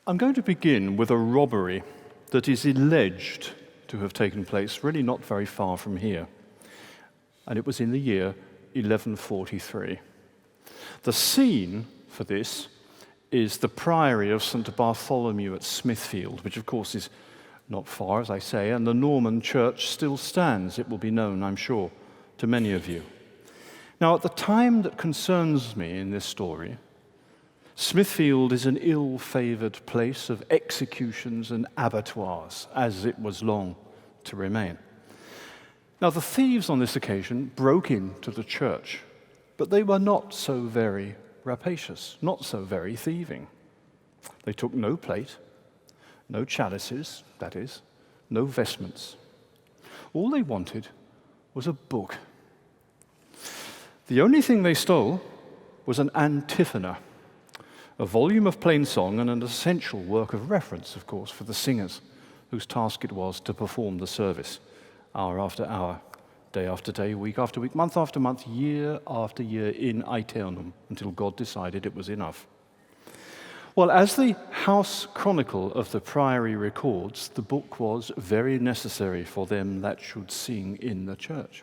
I'm going to begin with a robbery that is alleged to have taken place really not very far from here. And it was in the year 1143. The scene for this is the priory of St. Bartholomew at Smithfield, which of course is not far, as I say, and the Norman church still stands. It will be known, I'm sure, to many of you. Now, at the time that concerns me in this story, Smithfield is an ill-favoured place of executions and abattoirs, as it was long to remain. Now, the thieves on this occasion broke into the church, but they were not so very rapacious, not so very thieving. They took no plate, no chalices, that is, no vestments. All they wanted was a book. The only thing they stole was an antiphona, a volume of plain song and an essential work of reference, of course, for the singers, whose task it was to perform the service, hour after hour, day after day, week after week, month after month, year after year, in aeternum, until God decided it was enough. Well, as the house chronicle of the priory records, the book was very necessary for them that should sing in the church.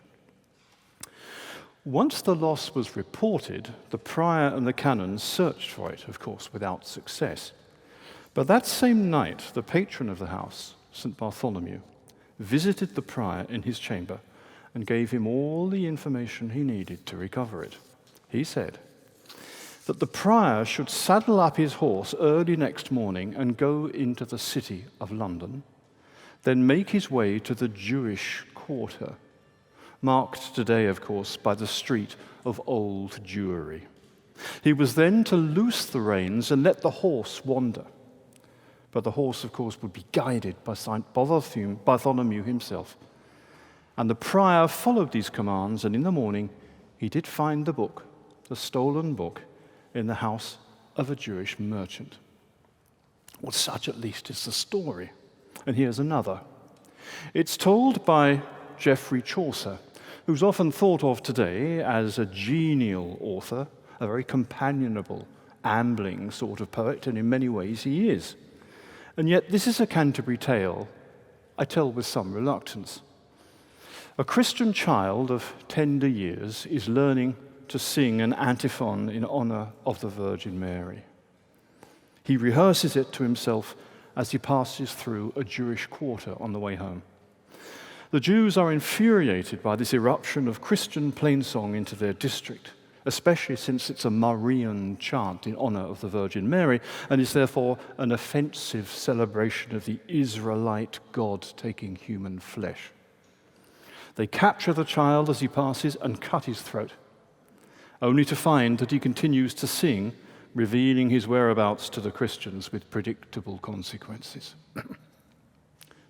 Once the loss was reported, the prior and the canons searched for it, of course, without success. But that same night, the patron of the house, St. Bartholomew, visited the prior in his chamber and gave him all the information he needed to recover it. He said that the prior should saddle up his horse early next morning and go into the city of London, then make his way to the Jewish quarter, marked today, of course, by the street of Old Jewry. He was then to loose the reins and let the horse wander. But the horse, of course, would be guided by St. Bartholomew himself. And the prior followed these commands, and in the morning he did find the book, the stolen book, in the house of a Jewish merchant. Well, such at least is the story. And here's another. It's told by Geoffrey Chaucer, who's often thought of today as a genial author, a very companionable, ambling sort of poet, and in many ways he is. And yet this is a Canterbury tale I tell with some reluctance. A Christian child of tender years is learning to sing an antiphon in honor of the Virgin Mary. He rehearses it to himself as he passes through a Jewish quarter on the way home. The Jews are infuriated by this eruption of Christian plainsong into their district, especially since it's a Marian chant in honor of the Virgin Mary, and is therefore an offensive celebration of the Israelite God taking human flesh. They capture the child as he passes and cut his throat, only to find that he continues to sing, revealing his whereabouts to the Christians with predictable consequences.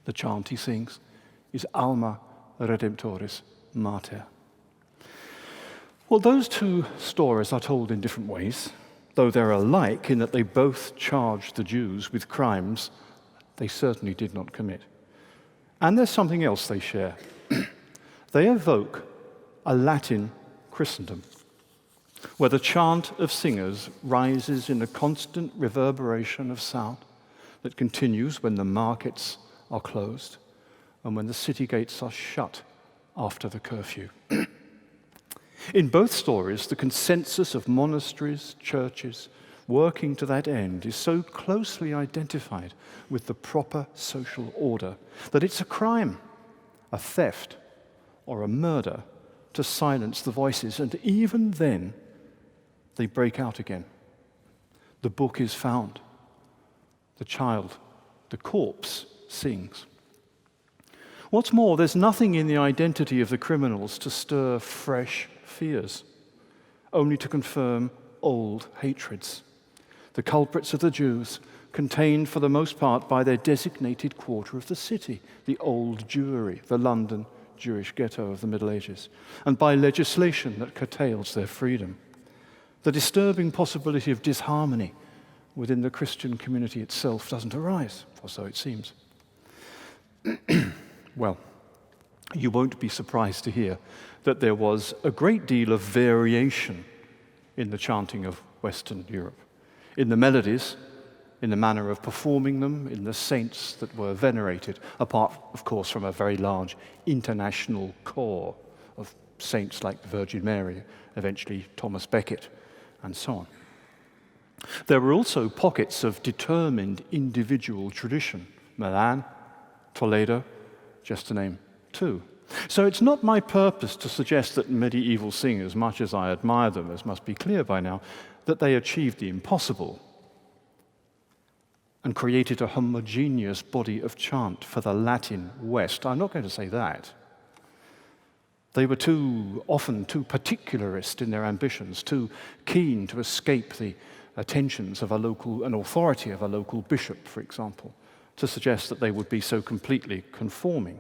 The chant he sings is Alma Redemptoris Mater. Well, those two stories are told in different ways, though they're alike in that they both charge the Jews with crimes they certainly did not commit. And there's something else they share. They evoke a Latin Christendom, where the chant of singers rises in a constant reverberation of sound that continues when the markets are closed and when the city gates are shut after the curfew. In both stories, the consensus of monasteries, churches, working to that end is so closely identified with the proper social order that it's a crime, a theft, or a murder to silence the voices, and even then, they break out again. The book is found. The child, the corpse, sings. What's more, there's nothing in the identity of the criminals to stir fresh fears, only to confirm old hatreds. The culprits of the Jews, contained for the most part by their designated quarter of the city, the Old Jewry, the London Jewish ghetto of the Middle Ages, and by legislation that curtails their freedom. The disturbing possibility of disharmony within the Christian community itself doesn't arise, or so it seems. Well, you won't be surprised to hear that there was a great deal of variation in the chanting of Western Europe, in the melodies in the manner of performing them, in the saints that were venerated, apart, of course, from a very large international core of saints like the Virgin Mary, eventually Thomas Becket, and so on. There were also pockets of determined individual tradition, Milan, Toledo, just to name two. So it's not my purpose to suggest that medieval singers, much as I admire them, as must be clear by now, that they achieved the impossible and created a homogeneous body of chant for the Latin West. I'm not going to say that. They were often too particularist in their ambitions, too keen to escape the attentions of an authority of a local bishop, for example, to suggest that they would be so completely conforming.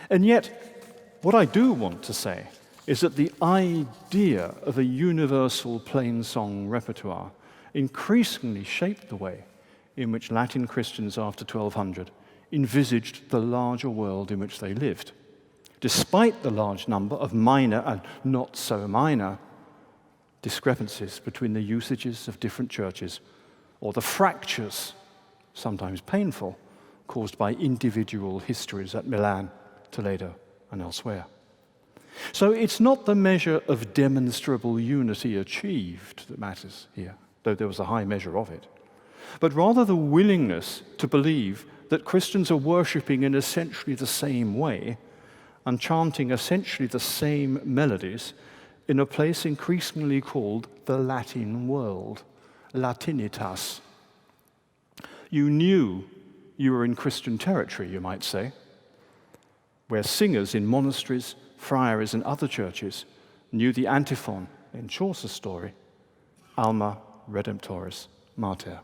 And yet, what I do want to say is that the idea of a universal plain song repertoire increasingly shaped the way in which Latin Christians after 1200 envisaged the larger world in which they lived, despite the large number of minor and not so minor discrepancies between the usages of different churches or the fractures, sometimes painful, caused by individual histories at Milan, Toledo, and elsewhere. So it's not the measure of demonstrable unity achieved that matters here, though there was a high measure of it, but rather the willingness to believe that Christians are worshipping in essentially the same way and chanting essentially the same melodies in a place increasingly called the Latin world, Latinitas. You knew you were in Christian territory, you might say, where singers in monasteries, friaries, and other churches knew the antiphon in Chaucer's story, Alma Redemptoris Mater.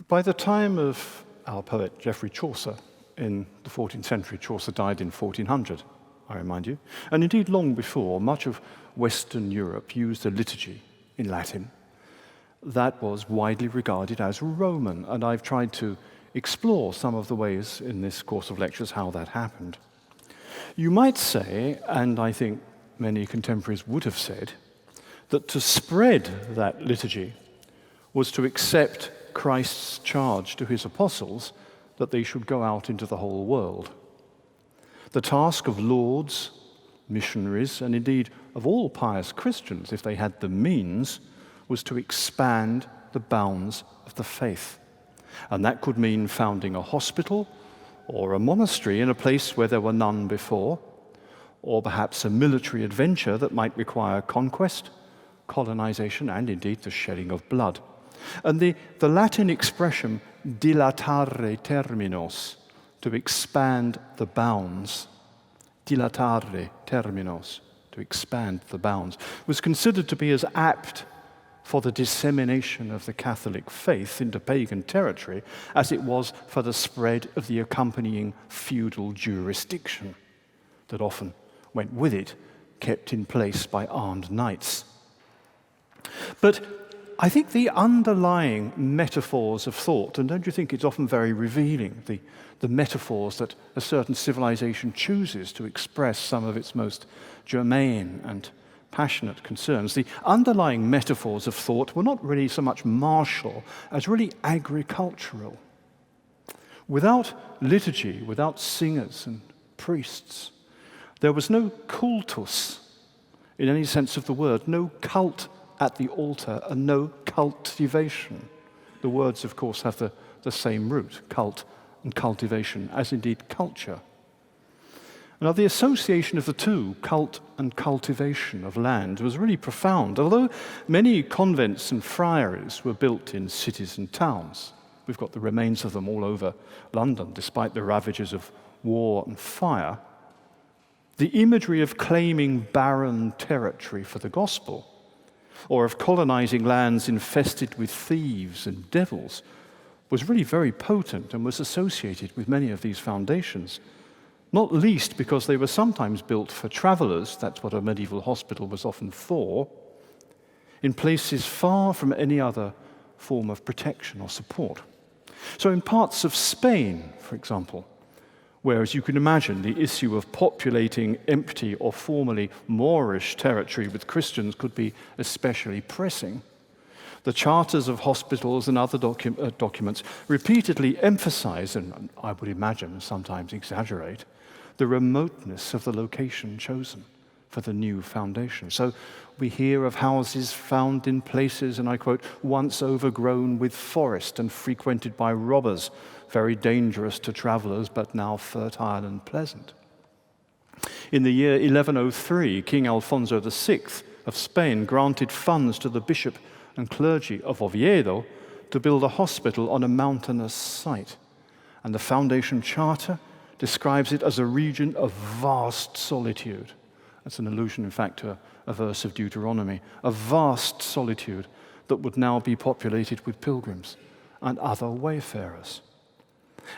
By the time of our poet Geoffrey Chaucer in the 14th century, Chaucer died in 1400, I remind you, and indeed long before, much of Western Europe used a liturgy in Latin that was widely regarded as Roman, and I've tried to explore some of the ways in this course of lectures how that happened. You might say, and I think many contemporaries would have said, that to spread that liturgy was to accept Christ's charge to his apostles that they should go out into the whole world. The task of lords, missionaries, and indeed of all pious Christians, if they had the means, was to expand the bounds of the faith. And that could mean founding a hospital or a monastery in a place where there were none before, or perhaps a military adventure that might require conquest, colonization, and indeed the shedding of blood. And the Latin expression dilatare terminos, to expand the bounds, dilatare terminos, to expand the bounds, was considered to be as apt for the dissemination of the Catholic faith into pagan territory as it was for the spread of the accompanying feudal jurisdiction that often went with it, kept in place by armed knights. But I think the underlying metaphors of thought, and don't you think it's often very revealing, the metaphors that a certain civilization chooses to express some of its most germane and passionate concerns, the underlying metaphors of thought were not really so much martial as really agricultural. Without liturgy, without singers and priests, There was no cultus in any sense of the word, no cult at the altar, and no cultivation. The words, of course, have the same root, cult and cultivation, as indeed culture. Now, the association of the two, cult and cultivation of land, was really profound. Although many convents and friaries were built in cities and towns, we've got the remains of them all over London, despite the ravages of war and fire, the imagery of claiming barren territory for the gospel, or of colonizing lands infested with thieves and devils, was really very potent and was associated with many of these foundations, not least because they were sometimes built for travelers, that's what a medieval hospital was often for, in places far from any other form of protection or support. So in parts of Spain, for example, where, as you can imagine, the issue of populating empty or formerly Moorish territory with Christians could be especially pressing, the charters of hospitals and other documents repeatedly emphasize, and I would imagine sometimes exaggerate, the remoteness of the location chosen for the new foundation. So we hear of houses found in places, and I quote, once overgrown with forest and frequented by robbers, very dangerous to travelers, but now fertile and pleasant. In the year 1103, King Alfonso VI of Spain granted funds to the bishop and clergy of Oviedo to build a hospital on a mountainous site. And the foundation charter describes it as a region of vast solitude. That's an allusion, in fact, to a verse of Deuteronomy. A vast solitude that would now be populated with pilgrims and other wayfarers.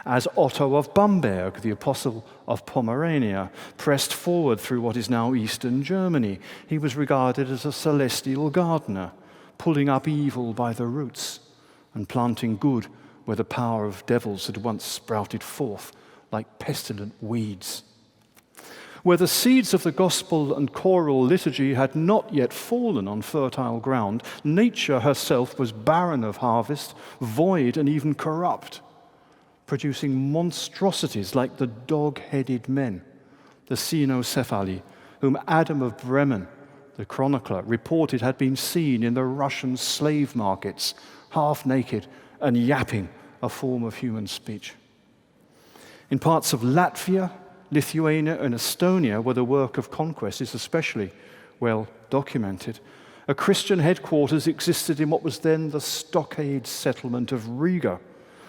As Otto of Bamberg, the apostle of Pomerania, pressed forward through what is now eastern Germany, he was regarded as a celestial gardener, pulling up evil by the roots and planting good where the power of devils had once sprouted forth like pestilent weeds. Where the seeds of the gospel and choral liturgy had not yet fallen on fertile ground, nature herself was barren of harvest, void and even corrupt, producing monstrosities like the dog-headed men, the cynocephali, whom Adam of Bremen, the chronicler, reported had been seen in the Russian slave markets, half naked and yapping a form of human speech. In parts of Latvia, Lithuania and Estonia, where the work of conquest is especially well documented, a Christian headquarters existed in what was then the stockade settlement of Riga,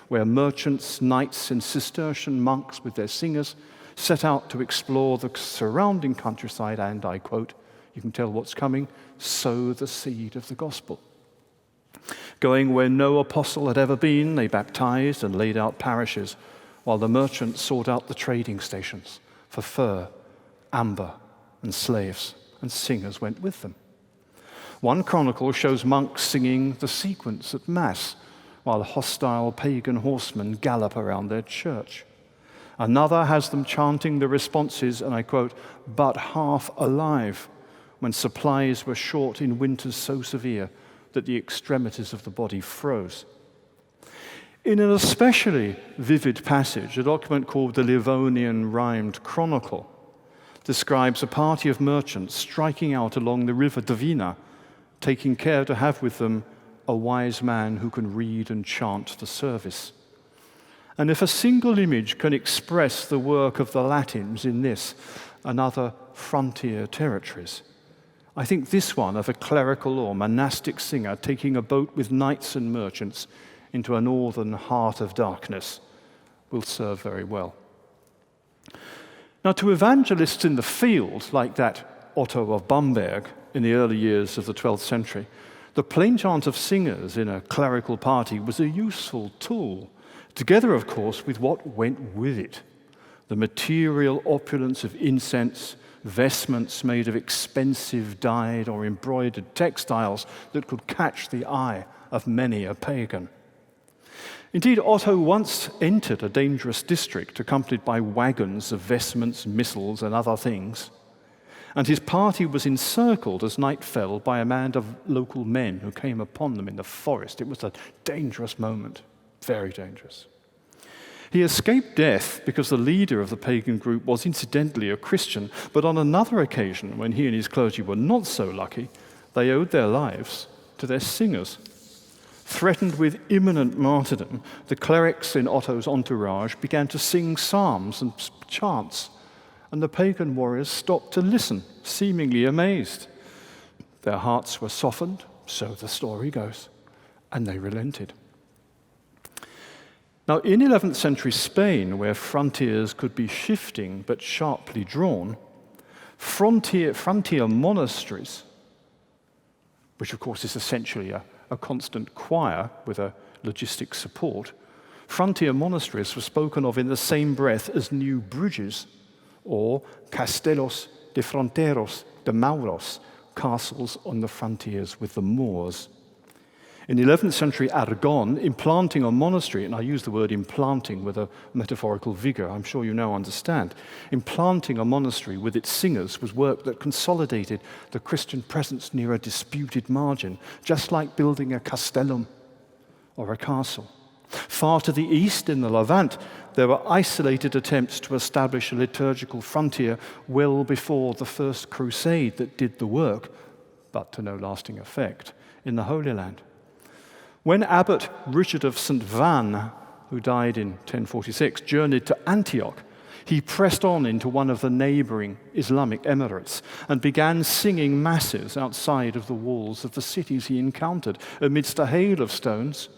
where merchants, knights, and Cistercian monks with their singers set out to explore the surrounding countryside and, I quote, you can tell what's coming, sow the seed of the gospel. Going where no apostle had ever been, they baptized and laid out parishes, while the merchants sought out the trading stations for fur, amber, and slaves, and singers went with them. One chronicle shows monks singing the sequence at Mass, while hostile pagan horsemen gallop around their church. Another has them chanting the responses, and I quote, but half alive, when supplies were short in winters so severe that the extremities of the body froze. In an especially vivid passage, a document called the Livonian Rhymed Chronicle describes a party of merchants striking out along the river Dvina, taking care to have with them a wise man who can read and chant the service. And if a single image can express the work of the Latins in this and other frontier territories, I think this one of a clerical or monastic singer taking a boat with knights and merchants into a northern heart of darkness will serve very well. Now, to evangelists in the field, like that Otto of Bamberg in the early years of the 12th century, the plain chant of singers in a clerical party was a useful tool, together, of course, with what went with it, the material opulence of incense, vestments made of expensive dyed or embroidered textiles that could catch the eye of many a pagan. Indeed, Otto once entered a dangerous district accompanied by wagons of vestments, missiles, and other things, and his party was encircled as night fell by a band of local men who came upon them in the forest. It was a dangerous moment, very dangerous. He escaped death because the leader of the pagan group was incidentally a Christian, but on another occasion, when he and his clergy were not so lucky, they owed their lives to their singers. Threatened with imminent martyrdom, the clerics in Otto's entourage began to sing psalms and chants, and the pagan warriors stopped to listen, seemingly amazed. Their hearts were softened, so the story goes, and they relented. Now, in 11th century Spain, where frontiers could be shifting but sharply drawn, frontier monasteries, which of course is essentially a constant choir with a logistic support, frontier monasteries were spoken of in the same breath as new bridges, or castelos de fronteros de Mauros, castles on the frontiers with the Moors. In 11th century Aragon, implanting a monastery, and I use the word implanting with a metaphorical vigor, I'm sure you now understand, implanting a monastery with its singers was work that consolidated the Christian presence near a disputed margin, just like building a castellum or a castle. Far to the east in the Levant, there were isolated attempts to establish a liturgical frontier well before the first crusade that did the work, but to no lasting effect, in the Holy Land. When Abbot Richard of St. Vannes, who died in 1046, journeyed to Antioch, he pressed on into one of the neighboring Islamic emirates and began singing masses outside of the walls of the cities he encountered amidst a hail of stones,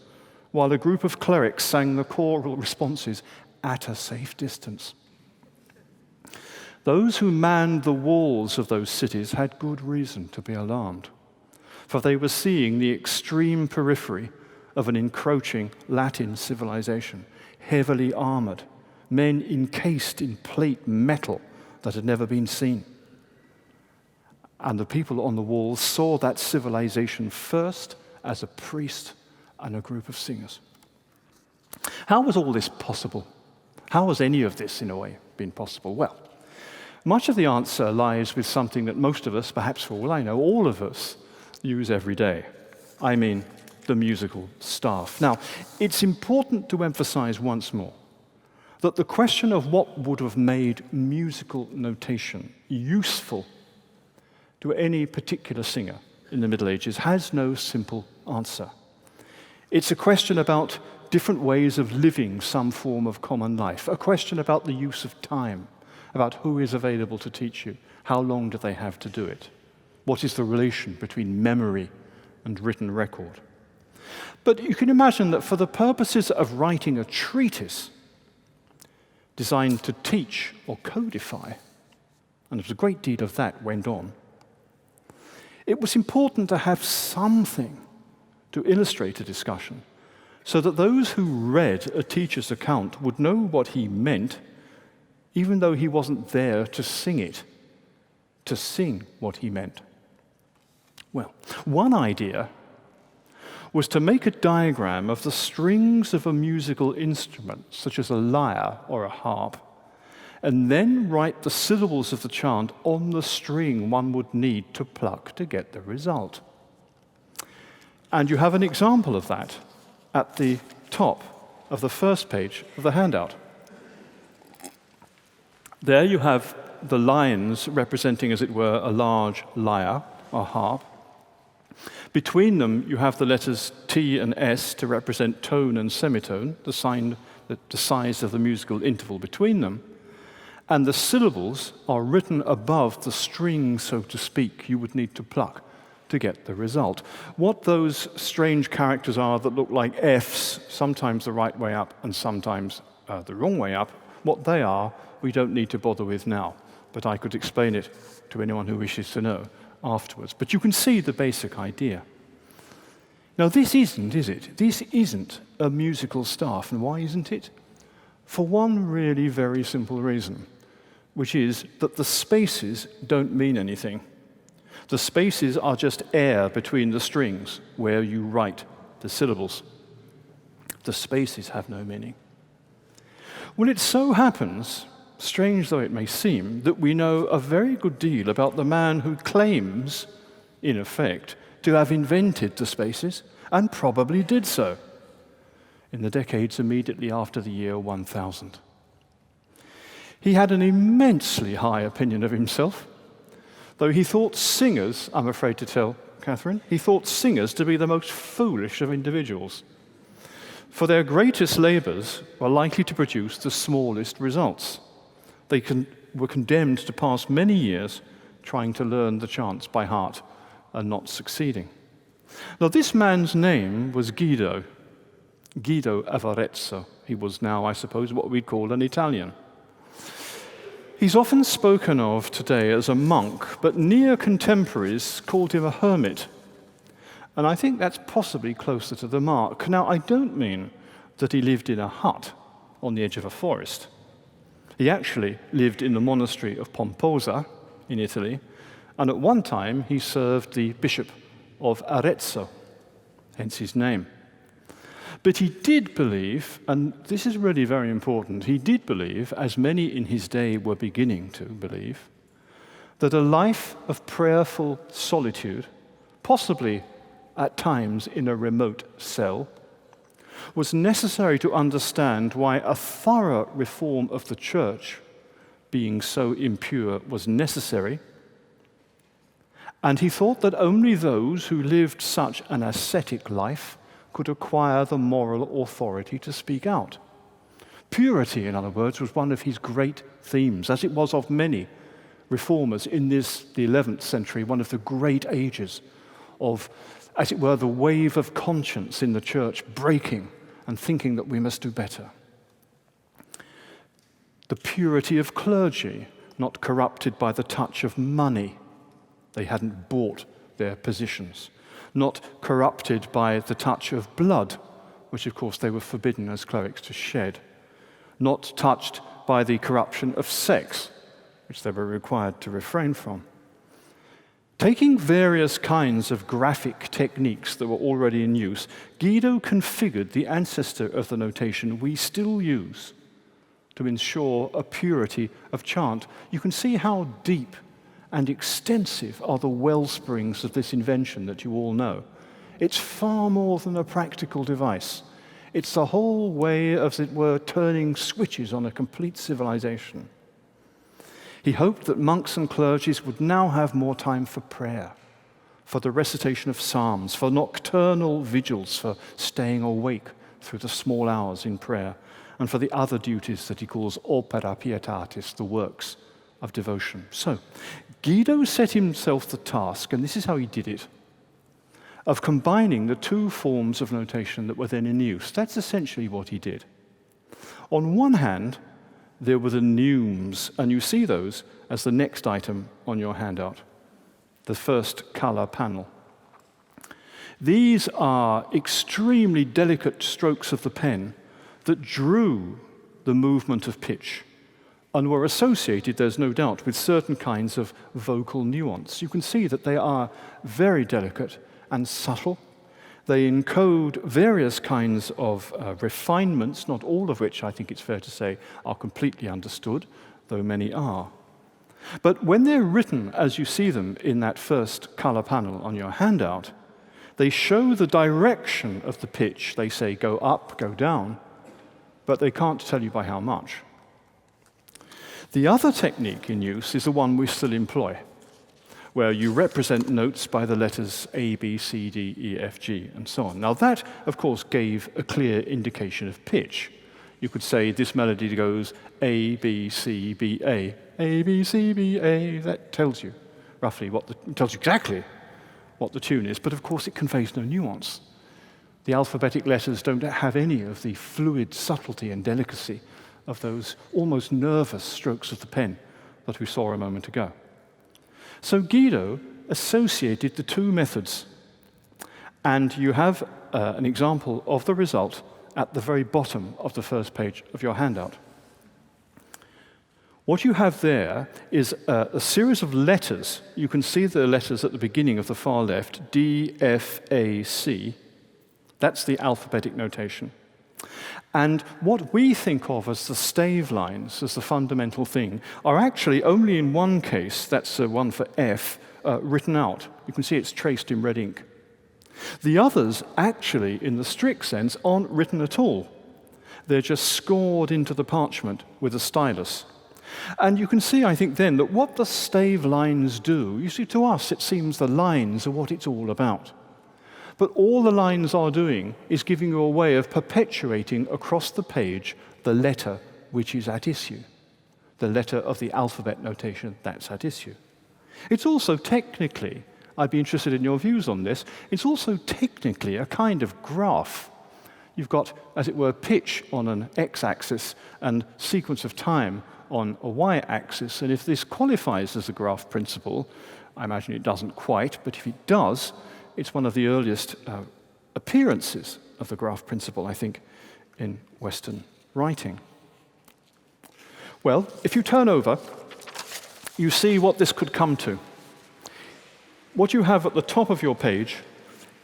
while a group of clerics sang the choral responses at a safe distance. Those who manned the walls of those cities had good reason to be alarmed, for they were seeing the extreme periphery of an encroaching Latin civilization, heavily armored, men encased in plate metal that had never been seen. And the people on the walls saw that civilization first as a priest and a group of singers. How was all this possible? How has any of this, in a way, been possible? Well, much of the answer lies with something that most of us, perhaps for all I know, all of us, use every day. I mean, the musical staff. Now, it's important to emphasize once more that the question of what would have made musical notation useful to any particular singer in the Middle Ages has no simple answer. It's a question about different ways of living some form of common life, a question about the use of time, about who is available to teach you, how long do they have to do it, what is the relation between memory and written record. But you can imagine that for the purposes of writing a treatise designed to teach or codify, and a great deal of that went on, it was important to have something to illustrate a discussion so that those who read a teacher's account would know what he meant, even though he wasn't there to sing it, to sing what he meant. Well, one idea was to make a diagram of the strings of a musical instrument, such as a lyre or a harp, and then write the syllables of the chant on the string one would need to pluck to get the result. And you have an example of that at the top of the first page of the handout. There you have the lines representing, as it were, a large lyre or harp. Between them, you have the letters T and S to represent tone and semitone, the size of the musical interval between them. And the syllables are written above the string, so to speak, you would need to pluck to get the result. What those strange characters are that look like Fs, sometimes the right way up and sometimes the wrong way up, what they are, we don't need to bother with now. But I could explain it to anyone who wishes to know afterwards. But you can see the basic idea. Now, this isn't, is it? This isn't a musical staff. And why isn't it? For one really very simple reason, which is that the spaces don't mean anything. The spaces are just air between the strings where you write the syllables. The spaces have no meaning. Well, it so happens, strange though it may seem, that we know a very good deal about the man who claims, in effect, to have invented the spaces, and probably did so. in the decades immediately after the year 1000. He had an immensely high opinion of himself, though he thought singers, I'm afraid to tell Catherine, he thought singers to be the most foolish of individuals, for their greatest labours were likely to produce the smallest results. They were condemned to pass many years trying to learn the chants by heart and not succeeding. Now, this man's name was Guido of Arezzo. He was now, I suppose, what we'd call an Italian. He's often spoken of today as a monk, but near contemporaries called him a hermit. And I think that's possibly closer to the mark. Now, I don't mean that he lived in a hut on the edge of a forest. He actually lived in the monastery of Pomposa in Italy, and at one time he served the bishop of Arezzo, hence his name. But he did believe, and this is really very important, he did believe, as many in his day were beginning to believe, that a life of prayerful solitude, possibly at times in a remote cell, was necessary to understand why a thorough reform of the church, being so impure, was necessary. And he thought that only those who lived such an ascetic life could acquire the moral authority to speak out. Purity, in other words, was one of his great themes, as it was of many reformers in the 11th century, one of the great ages of, as it were, the wave of conscience in the church breaking and thinking that we must do better. The purity of clergy, not corrupted by the touch of money. They hadn't bought their positions. Not corrupted by the touch of blood, which of course they were forbidden as clerics to shed. Not touched by the corruption of sex, which they were required to refrain from. Taking various kinds of graphic techniques that were already in use, Guido configured the ancestor of the notation we still use to ensure a purity of chant. You can see how deep and extensive are the wellsprings of this invention that you all know. It's far more than a practical device. It's the whole way of, as it were, turning switches on a complete civilization. He hoped that monks and clergies would now have more time for prayer, for the recitation of psalms, for nocturnal vigils, for staying awake through the small hours in prayer, and for the other duties that he calls opera pietatis, the works of devotion. So, Guido set himself the task, and this is how he did it, of combining the two forms of notation that were then in use. That's essentially what he did. On one hand, there were the neumes, and you see those as the next item on your handout, the first color panel. These are extremely delicate strokes of the pen that drew the movement of pitch and were associated, there's no doubt, with certain kinds of vocal nuance. You can see that they are very delicate and subtle. They encode various kinds of refinements, not all of which, I think it's fair to say, are completely understood, though many are. But when they're written as you see them in that first color panel on your handout, they show the direction of the pitch. They say go up, go down, but they can't tell you by how much. The other technique in use is the one we still employ, where you represent notes by the letters A, B, C, D, E, F, G, and so on. Now that, of course, gave a clear indication of pitch. You could say this melody goes A, B, C, B, A. A, B, C, B, A. That tells you roughly tells you exactly what the tune is, but of course it conveys no nuance. The alphabetic letters don't have any of the fluid subtlety and delicacy of those almost nervous strokes of the pen that we saw a moment ago. So Guido associated the two methods, and you have an example of the result at the very bottom of the first page of your handout. What you have there is a series of letters. You can see the letters at the beginning of the far left, D, F, A, C. That's the alphabetic notation. And what we think of as the stave lines, as the fundamental thing, are actually only in one case, that's one for F, written out. You can see it's traced in red ink. The others, actually, in the strict sense, aren't written at all. They're just scored into the parchment with a stylus. And you can see, I think, then, that what the stave lines do, you see, to us, it seems the lines are what it's all about. But all the lines are doing is giving you a way of perpetuating across the page the letter which is at issue, the letter of the alphabet notation that's at issue. It's also technically, I'd be interested in your views on this, it's also technically a kind of graph. You've got, as it were, pitch on an x-axis and sequence of time on a y-axis, and if this qualifies as a graph principle, I imagine it doesn't quite, but if it does, it's one of the earliest appearances of the graph principle, I think, in Western writing. Well, if you turn over, you see what this could come to. What you have at the top of your page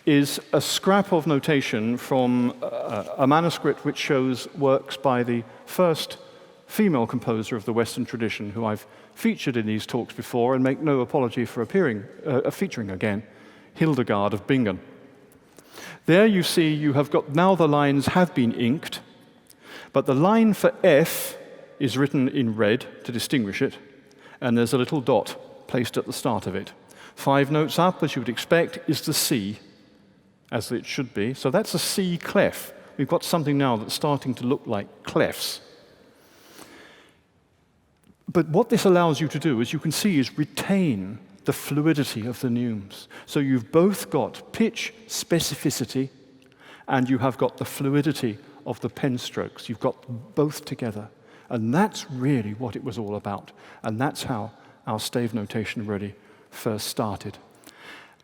is a scrap of notation from a manuscript which shows works by the first female composer of the Western tradition, who I've featured in these talks before and make no apology for featuring again, Hildegard of Bingen. There you see you have got, now the lines have been inked, but the line for F is written in red to distinguish it, and there's a little dot placed at the start of it. 5 notes up, as you would expect, is the C, as it should be. So that's a C clef. We've got something now that's starting to look like clefs. But what this allows you to do, as you can see, is retain the fluidity of the neumes. So you've both got pitch specificity, and you have got the fluidity of the pen strokes. You've got them both together. And that's really what it was all about. And that's how our stave notation really first started.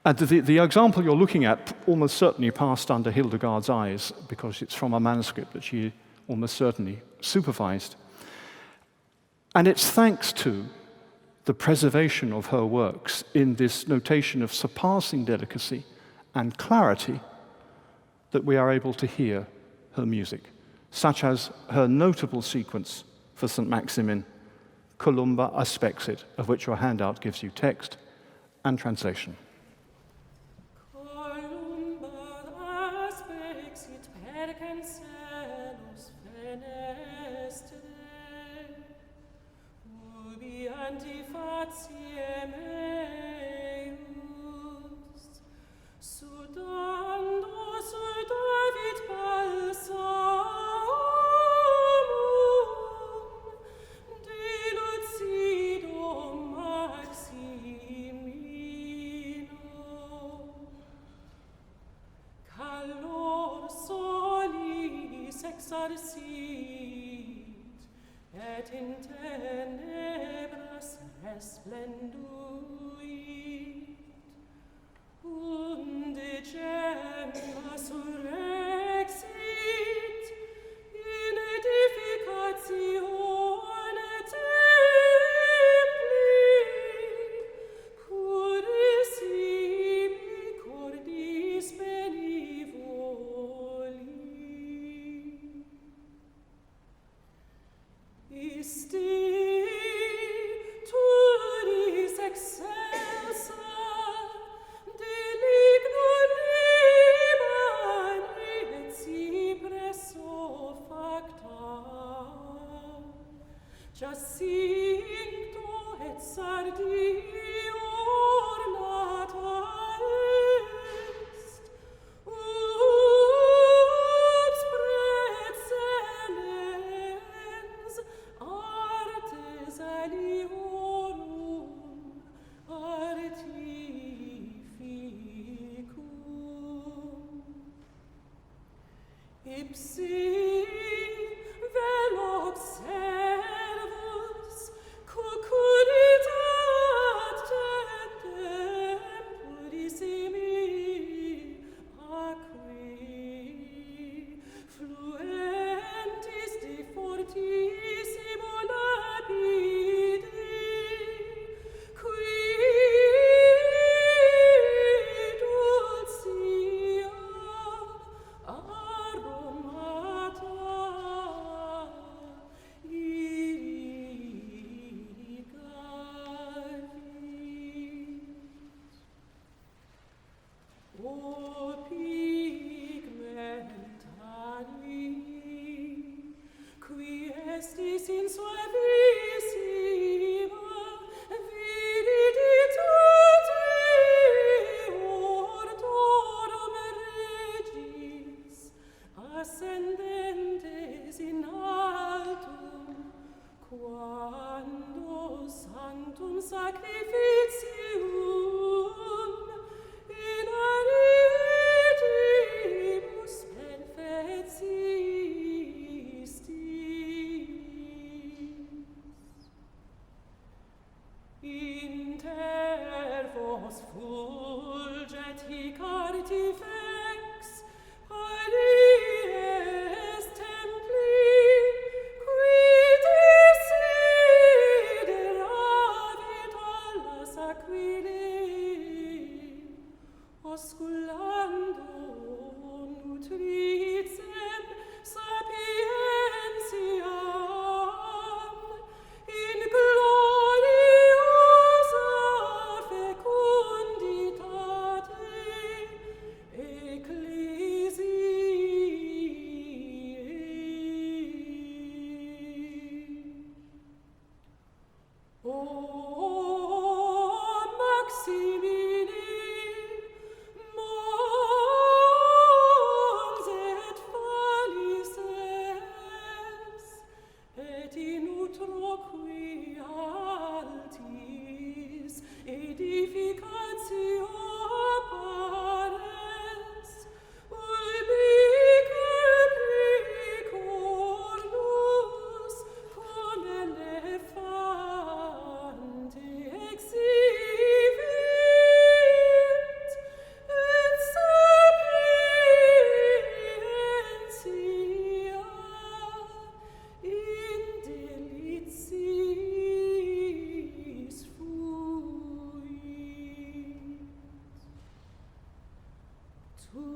And the example you're looking at almost certainly passed under Hildegard's eyes, because it's from a manuscript that she almost certainly supervised. And it's thanks to the preservation of her works in this notation of surpassing delicacy and clarity that we are able to hear her music, such as her notable sequence for St. Maximin, Columba aspexit, of which your handout gives you text and translation. Et in tenebras resplenduit, unde gemma surrexit in edificatione templi, curis sibi cordis benivoli. Isti turis ex sacrificium in aridibus perfectistis. Inter vos fulget hic artifex, alies templi, qui desideravit allas aquili, osculando nutricem sapientiam in gloriosa fecunditate ecclesiae. O Maximini, mons et falices, et in utroqui altis edificatio appares, ubi capricornus cum elefante exhibit, et sapientia in deliciis fuit. Tu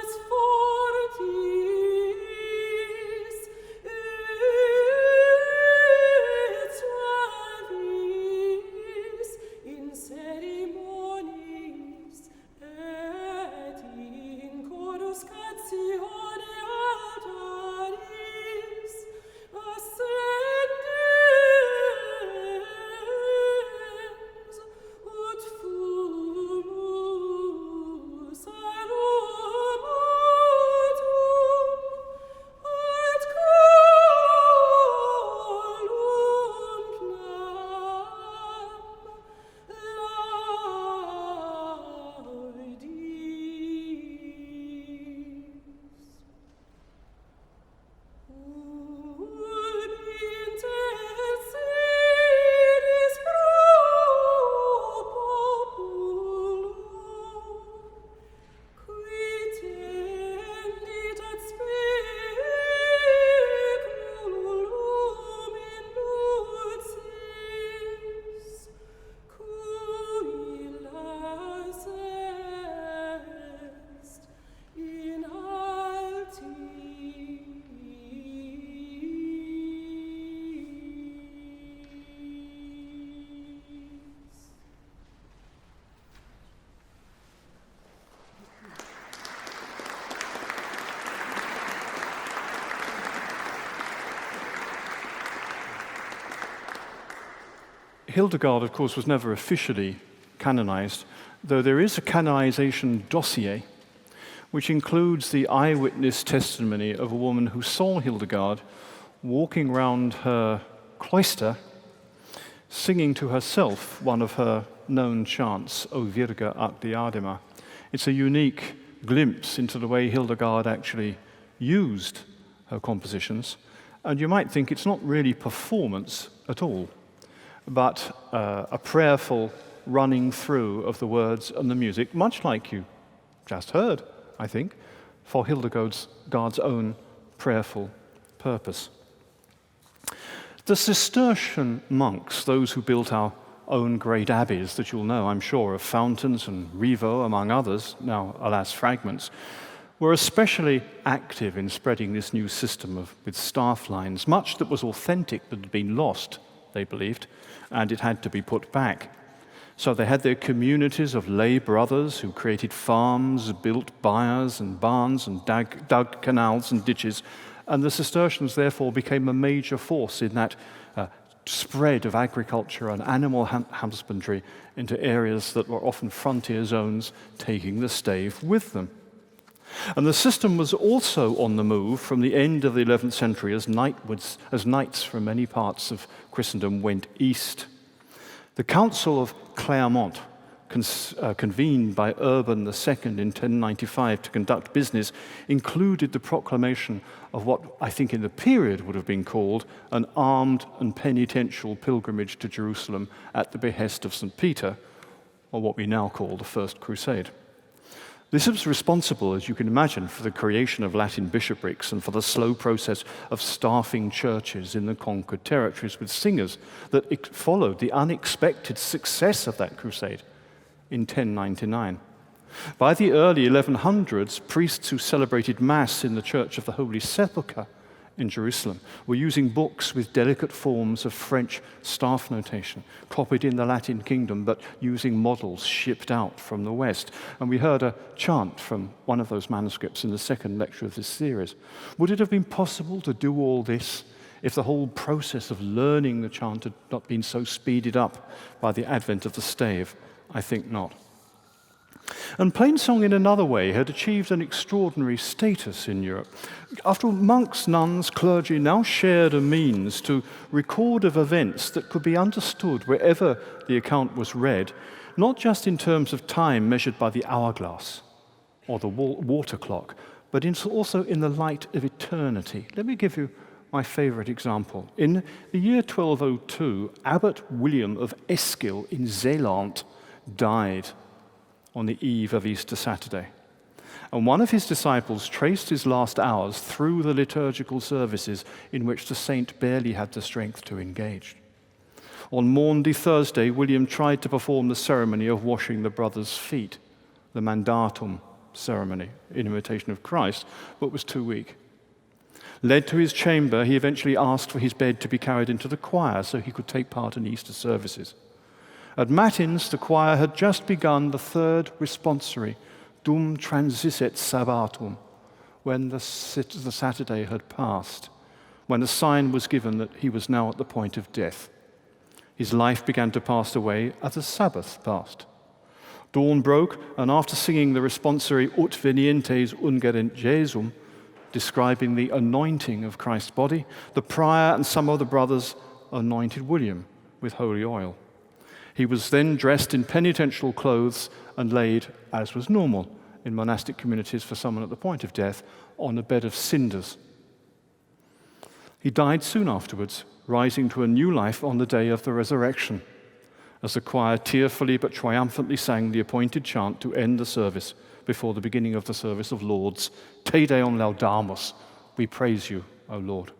es fortis et suavis in ceremoniis et in coruscatione altaris ascendens ut fumus aromatum et columnam laudis. Ubi intercedis pro populo, qui tendit ad speculum in lucis, cui las est in altis. Hildegard, of course, was never officially canonized, though there is a canonization dossier which includes the eyewitness testimony of a woman who saw Hildegard walking round her cloister, singing to herself one of her known chants, O Virga ac diadema. It's a unique glimpse into the way Hildegard actually used her compositions, and you might think it's not really performance at all, but a prayerful running through of the words and the music, much like you just heard, I think, for Hildegard's own prayerful purpose. The Cistercian monks, those who built our own great abbeys that you'll know, I'm sure, of Fountains and Rievaulx, among others, now, alas, fragments, were especially active in spreading this new system with staff lines, much that was authentic but had been lost, they believed, and it had to be put back. So they had their communities of lay brothers who created farms, built byres and barns, and dug canals and ditches, and the Cistercians therefore became a major force in that spread of agriculture and animal husbandry into areas that were often frontier zones, taking the stave with them. And the system was also on the move from the end of the 11th century as knights from many parts of Christendom went east. The Council of Clermont, convened by Urban II in 1095 to conduct business, included the proclamation of what I think in the period would have been called an armed and penitential pilgrimage to Jerusalem at the behest of St. Peter, or what we now call the First Crusade. This was responsible, as you can imagine, for the creation of Latin bishoprics and for the slow process of staffing churches in the conquered territories with singers that followed the unexpected success of that crusade in 1099. By the early 1100s, priests who celebrated Mass in the Church of the Holy Sepulchre in Jerusalem were using books with delicate forms of French staff notation, copied in the Latin kingdom, but using models shipped out from the West. And we heard a chant from one of those manuscripts in the second lecture of this series. Would it have been possible to do all this if the whole process of learning the chant had not been so speeded up by the advent of the stave? I think not. And plainsong, in another way, had achieved an extraordinary status in Europe. After all, monks, nuns, clergy now shared a means to record of events that could be understood wherever the account was read, not just in terms of time measured by the hourglass or the water clock, but also in the light of eternity. Let me give you my favorite example. In the year 1202, Abbot William of Eskil in Zeeland died on the eve of Easter Saturday. And one of his disciples traced his last hours through the liturgical services in which the saint barely had the strength to engage. On Maundy Thursday, William tried to perform the ceremony of washing the brothers' feet, the mandatum ceremony in imitation of Christ, but was too weak. Led to his chamber, he eventually asked for his bed to be carried into the choir so he could take part in Easter services. At Matins, the choir had just begun the third responsory, Dum transiset sabbatum, when the Saturday had passed, when a sign was given that he was now at the point of death. His life began to pass away as the Sabbath passed. Dawn broke, and after singing the responsory Ut venientes ungerent Jesum, describing the anointing of Christ's body, the prior and some of the brothers anointed William with holy oil. He was then dressed in penitential clothes and laid, as was normal in monastic communities for someone at the point of death, on a bed of cinders. He died soon afterwards, rising to a new life on the day of the resurrection, as the choir tearfully but triumphantly sang the appointed chant to end the service before the beginning of the service of Lauds, Te Deum laudamus, we praise you, O Lord.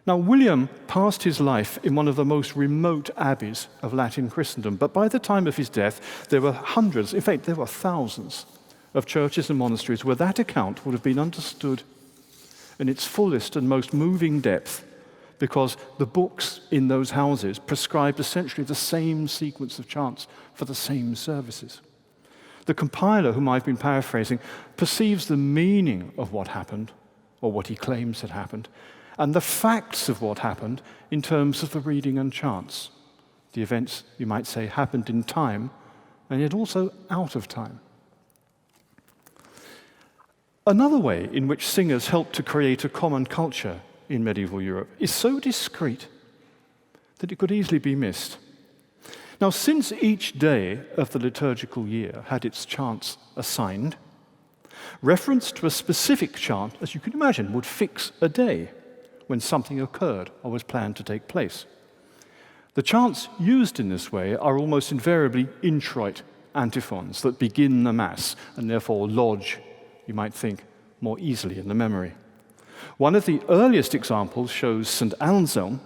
Now, William passed his life in one of the most remote abbeys of Latin Christendom, but by the time of his death, there were hundreds, in fact, there were thousands of churches and monasteries where that account would have been understood in its fullest and most moving depth, because the books in those houses prescribed essentially the same sequence of chants for the same services. The compiler, whom I've been paraphrasing, perceives the meaning of what happened, or what he claims had happened, and the facts of what happened in terms of the reading and chants. The events, you might say, happened in time, and yet also out of time. Another way in which singers helped to create a common culture in medieval Europe is so discreet that it could easily be missed. Now, since each day of the liturgical year had its chants assigned, reference to a specific chant, as you can imagine, would fix a day when something occurred or was planned to take place. The chants used in this way are almost invariably introit antiphons that begin the Mass and therefore lodge, you might think, more easily in the memory. One of the earliest examples shows St. Anselm,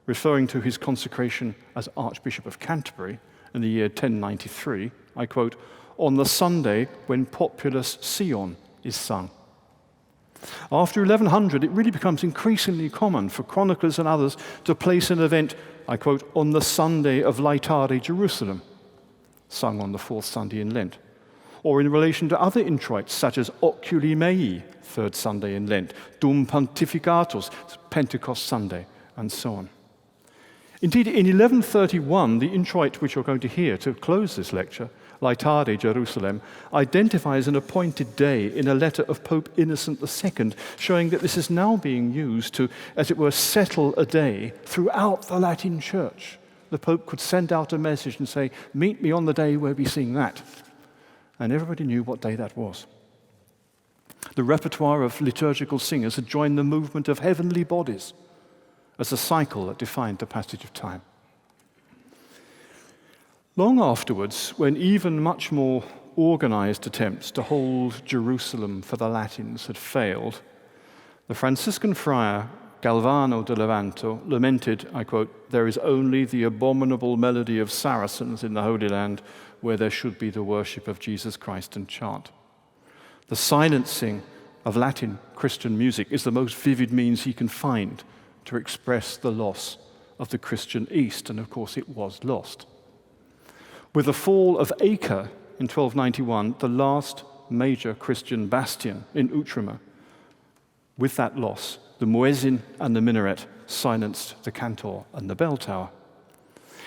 referring to his consecration as Archbishop of Canterbury in the year 1093, I quote, "On the Sunday when Populus Sion is sung." After 1100, it really becomes increasingly common for chroniclers and others to place an event, I quote, "on the Sunday of Laetare Jerusalem," sung on the fourth Sunday in Lent, or in relation to other introits such as Oculi Mei, third Sunday in Lent, Dum Pontificatus, Pentecost Sunday, and so on. Indeed, in 1131, the introit which you're going to hear to close this lecture, Laetare Jerusalem, identifies an appointed day in a letter of Pope Innocent II, showing that this is now being used to, as it were, settle a day throughout the Latin Church. The Pope could send out a message and say, meet me on the day where we sing that. And everybody knew what day that was. The repertoire of liturgical singers had joined the movement of heavenly bodies as a cycle that defined the passage of time. Long afterwards, when even much more organized attempts to hold Jerusalem for the Latins had failed, the Franciscan friar Galvano de Levanto lamented, I quote, "There is only the abominable melody of Saracens in the Holy Land where there should be the worship of Jesus Christ and chant." The silencing of Latin Christian music is the most vivid means he can find to express the loss of the Christian East, and of course it was lost. With the fall of Acre in 1291, the last major Christian bastion in Outremer, with that loss, the muezzin and the minaret silenced the cantor and the bell tower.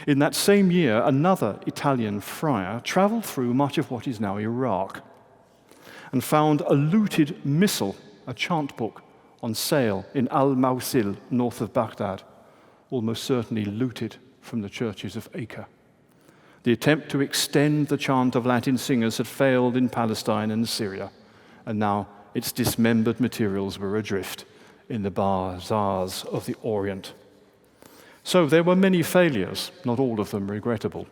In that same year, another Italian friar traveled through much of what is now Iraq and found a looted missal, a chant book, on sale in Al-Mawsil, north of Baghdad, almost certainly looted from the churches of Acre. The attempt to extend the chant of Latin singers had failed in Palestine and Syria, and now its dismembered materials were adrift in the bazaars of the Orient. So there were many failures, not all of them regrettable.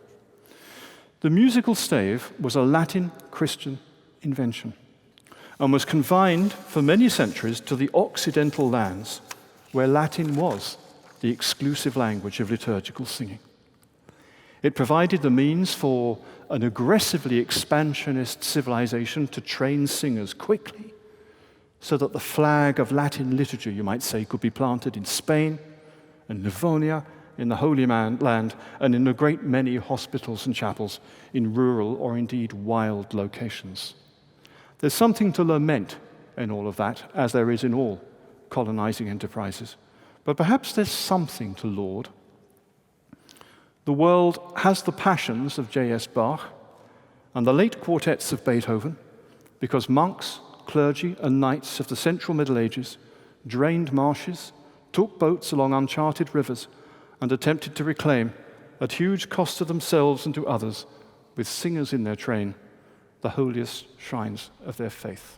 The musical stave was a Latin Christian invention and was confined for many centuries to the Occidental lands where Latin was the exclusive language of liturgical singing. It provided the means for an aggressively expansionist civilization to train singers quickly so that the flag of Latin liturgy, you might say, could be planted in Spain and Livonia, in the Holy Land, and in a great many hospitals and chapels in rural or indeed wild locations. There's something to lament in all of that, as there is in all colonizing enterprises. But perhaps there's something to laud. The world has the passions of J.S. Bach and the late quartets of Beethoven because monks, clergy, and knights of the Central Middle Ages drained marshes, took boats along uncharted rivers, and attempted to reclaim, at huge cost to themselves and to others, with singers in their train, the holiest shrines of their faith.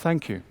Thank you.